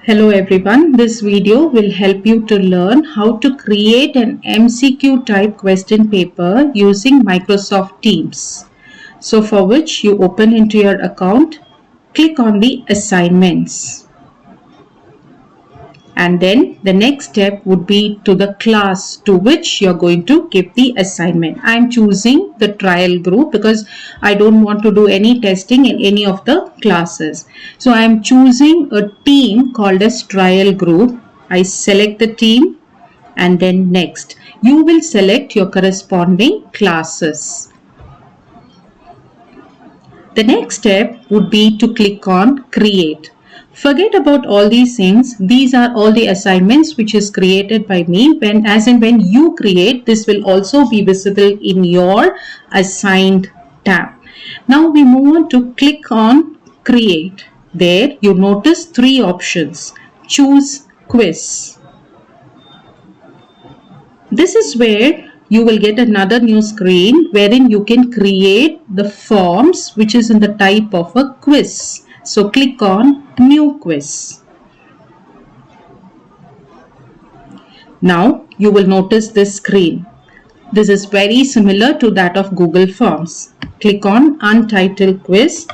Hello everyone, this video will help you to learn how to create an MCQ type question paper using Microsoft Teams. So for which you open into your account, click on the assignments. And then the next step would be to the class to which you're going to give the assignment. I'm choosing the trial group because I don't want to do any testing in any of the classes. So I'm choosing a team called as trial group. I select the team and then next. You will select your corresponding classes. The next step would be to click on create. Forget about all these things. These are all the assignments which is created by me. When you create, this will also be visible in your assigned tab. Now we move on to click on create. There you notice three options. Choose quiz. This is where you will get another new screen wherein you can create the forms which is in the type of a quiz. So click on new quiz. Now you will notice this screen. This is very similar to that of Google Forms. Click on untitled quiz.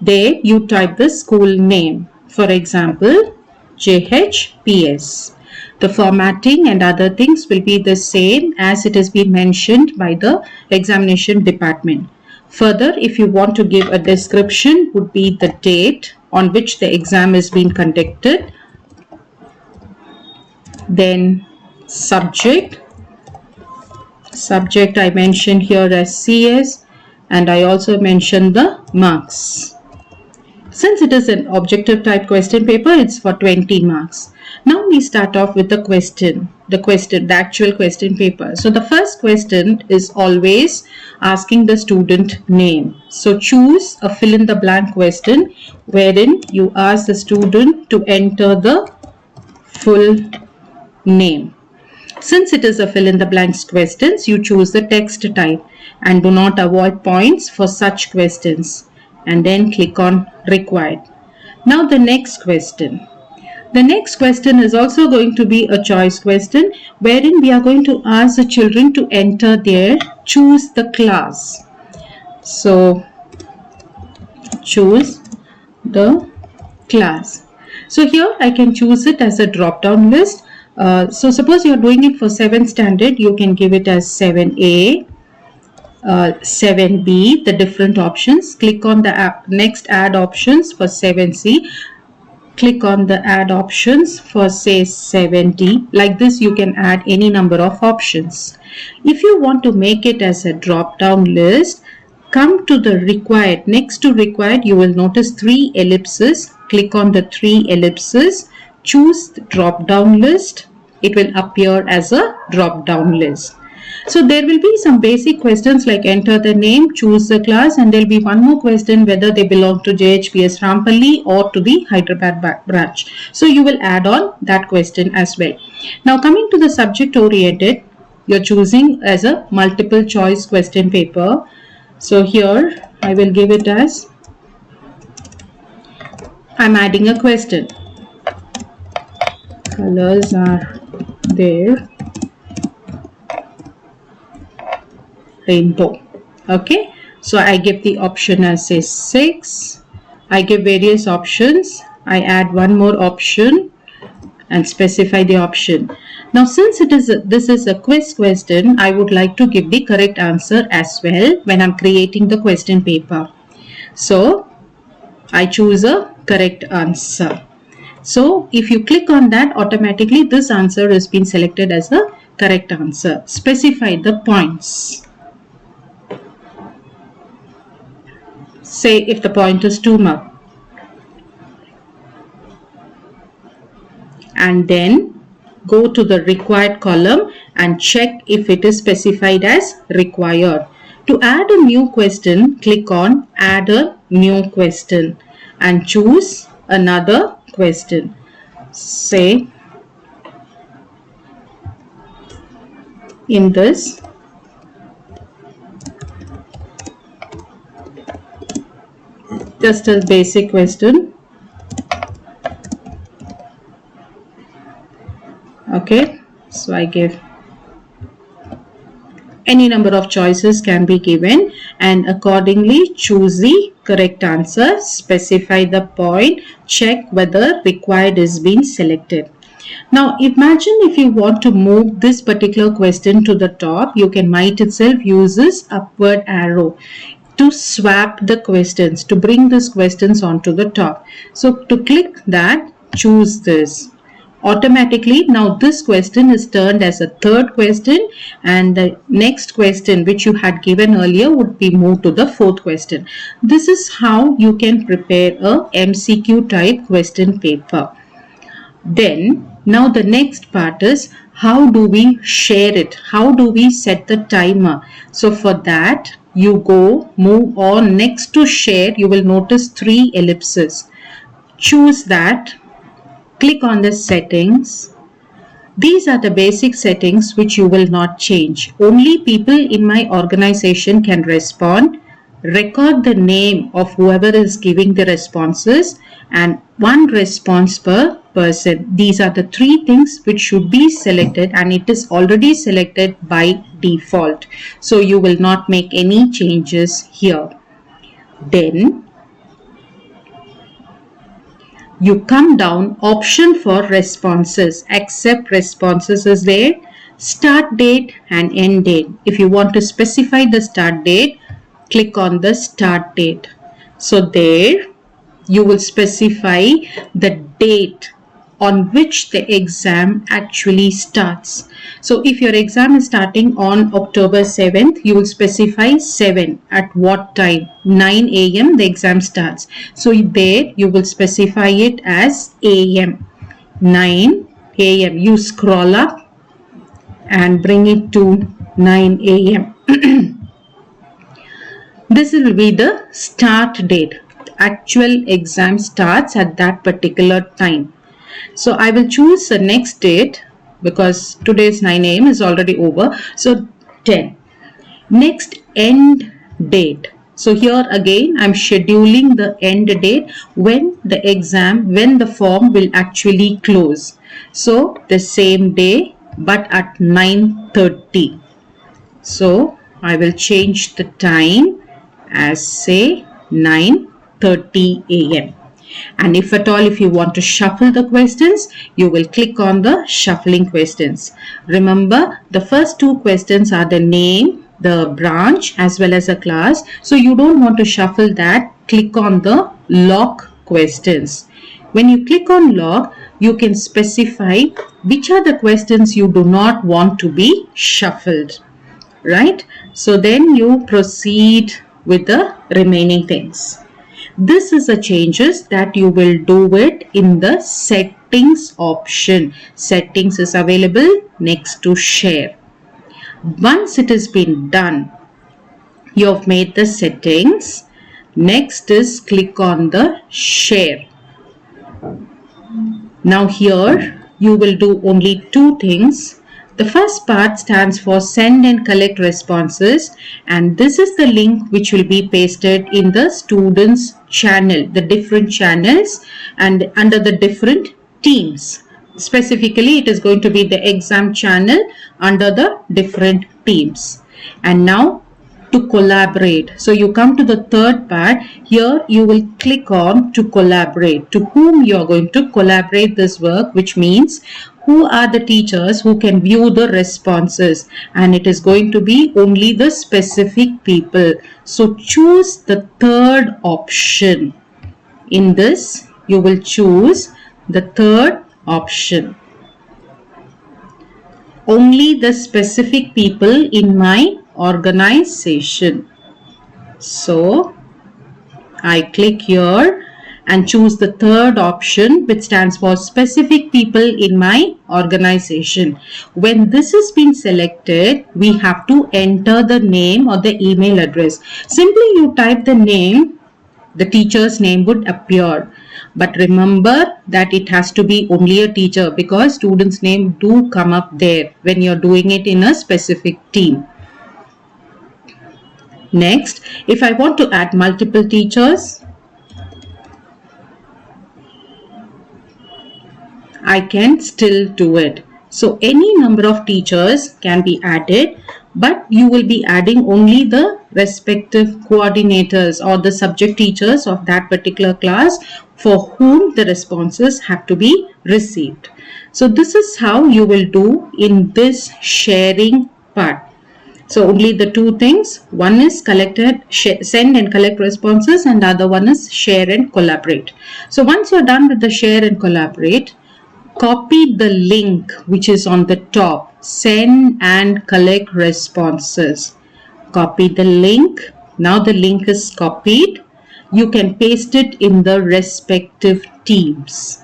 There you type the school name. For example, JHPS. The formatting and other things will be the same as it has been mentioned by the examination department. Further, if you want to give a description, would be the date on which the exam is being conducted. Then subject. Subject I mentioned here as CS, and I also mentioned the marks. Since it is an objective type question paper, it's for 20 marks. Now we start off with the actual question paper. So the first question is always asking the student name. So choose a fill in the blank question wherein you ask the student to enter the full name. Since it is a fill in the blanks questions, you choose the text type and do not avoid points for such questions. And then click on required. Now the next question. The next question is also going to be a choice question wherein we are going to ask the children to enter their choose the class. So choose the class. So here I can choose it as a drop down list. So suppose you are doing it for 7th standard, you can give it as 7A. 7B, the different options. Click on the next add options for 7C. Click on the add options for say 7D. Like this you can add any number of options. If you want to make it as a drop down list, come to the required. Next to required you will notice 3 ellipses. Click on the 3 ellipses. Choose the drop down list. It will appear as a drop down list. So there will be some basic questions like enter the name, choose the class, and there will be one more question whether they belong to JHPS Rampalli or to the Hyderabad branch. So you will add on that question as well. Now coming to the subject oriented, you're choosing as a multiple choice question paper. So here I will give it as I'm adding a question. Colors are there. Rainbow. Okay, so I give the option as say 6. I give various options. I add one more option and specify the option. Now since this is a quiz question, I would like to give the correct answer as well when I'm creating the question paper. So I choose a correct answer. So if you click on that, automatically this answer has been selected as a correct answer. Specify the points. Say if the point is 2 mark. And then go to the required column and check if it is specified as required. To add a new question, click on add a new question and choose another question. Say in this just a basic question. Okay, so I give any number of choices can be given, and accordingly choose the correct answer, specify the point, check whether required is being selected. Now imagine if you want to move this particular question to the top, you can might itself use this upward arrow to swap the questions, to bring these questions onto the top. So to click that, choose this. Automatically now this question is turned as a third question, and the next question which you had given earlier would be moved to the fourth question. This is how you can prepare a MCQ type question paper. Then now the next part is, how do we share it? How do we set the timer? So for that you move on. Next to share, you will notice 3 ellipses. Choose that. Click on the settings. These are the basic settings which you will not change. Only people in my organization can respond. Record the name of whoever is giving the responses and 1 response per person. These are the 3 things which should be selected, and it is already selected by default. So you will not make any changes here. Then you come down, option for responses. Accept responses is there. Start date and end date. If you want to specify the start date, click on the start date. So there you will specify the date on which the exam actually starts. So if your exam is starting on October 7th, you will specify 7 at what time. 9 a.m. the exam starts. So there you will specify it as AM. 9 a.m. You scroll up and bring it to 9 a.m. This will be the start date. The actual exam starts at that particular time. So I will choose the next date because today's 9 a.m. is already over. So 10. Next, end date. So here again I'm scheduling the end date when the form will actually close. So the same day but at 9:30. So I will change the time as say 9:30 a.m. And if at all if you want to shuffle the questions, you will click on the shuffling questions. Remember, the first 2 questions are the name, the branch as well as a class. So you don't want to shuffle that. Click on the lock questions. When you click on lock, you can specify which are the questions you do not want to be shuffled, right? So then you proceed with the remaining things. This is the changes that you will do it in the settings option. Settings is available next to share. Once it has been done, you have made the settings. Next is click on the share. Now here you will do only 2 things. The first part stands for send and collect responses, and this is the link which will be pasted in the students channel, the different channels and under the different teams. Specifically it is going to be the exam channel under the different teams. And now to collaborate. So you come to the third part. Here you will click on to collaborate. To whom you are going to collaborate this work, which means who are the teachers who can view the responses, and it is going to be only the specific people. So choose the third option. In this you will choose the third option. Only the specific people in my organization. So I click here and choose the third option, which stands for specific people in my organization. When this has been selected, we have to enter the name or the email address. Simply you type the name, the teacher's name would appear. But remember that it has to be only a teacher, because students' name do come up there when you're doing it in a specific team. Next, if I want to add multiple teachers, I can still do it. So any number of teachers can be added, but you will be adding only the respective coordinators or the subject teachers of that particular class for whom the responses have to be received. So this is how you will do in this sharing part. So only the two things, one is send and collect responses, and the other one is share and collaborate. So once you're done with the share and collaborate, copy the link which is on the top, send and collect responses. Copy the link. Now the link is copied. You can paste it in the respective teams.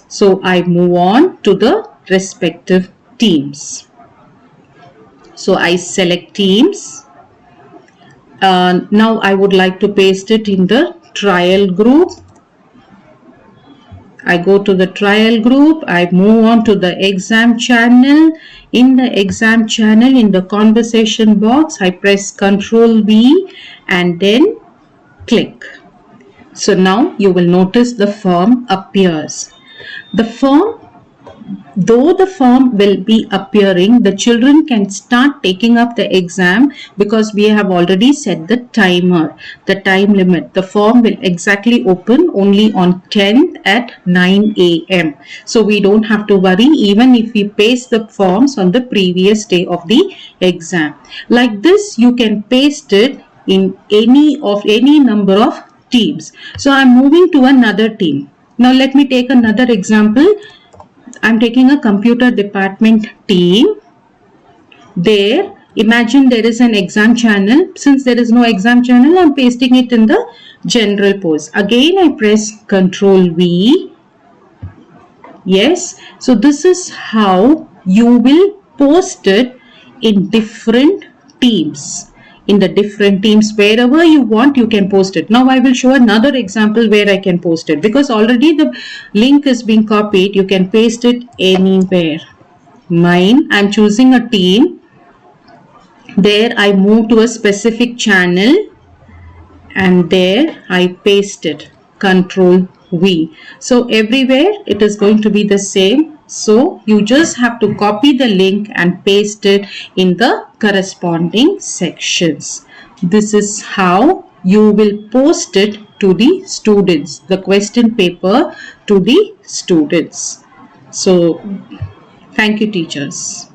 So I move on to the respective teams. So I select teams. Now I would like to paste it in the trial group. I go to the trial group. I move on to the exam channel. In the exam channel, in the conversation box, I press Ctrl V and then click. So now you will notice the form appears. Though the form will be appearing, the children can start taking up the exam because we have already set the timer, the time limit. The form will exactly open only on 10th at 9 a.m. So we don't have to worry even if we paste the forms on the previous day of the exam. Like this, you can paste it in any number of teams. So I'm moving to another team. Now let me take another example. I'm taking a computer department team. There, imagine there is an exam channel. Since there is no exam channel, I'm pasting it in the general post. Again, I press Ctrl V. Yes, so this is how you will post it in different teams. In the different teams, wherever you want, you can post it. Now I will show another example where I can post it, because already the link is being copied. You can paste it anywhere. Mine, I'm choosing a team. There I move to a specific channel and there I paste it. Ctrl V. So everywhere it is going to be the same. So you just have to copy the link and paste it in the corresponding sections. This is how you will post it to the students, the question paper to the students. So thank you, teachers.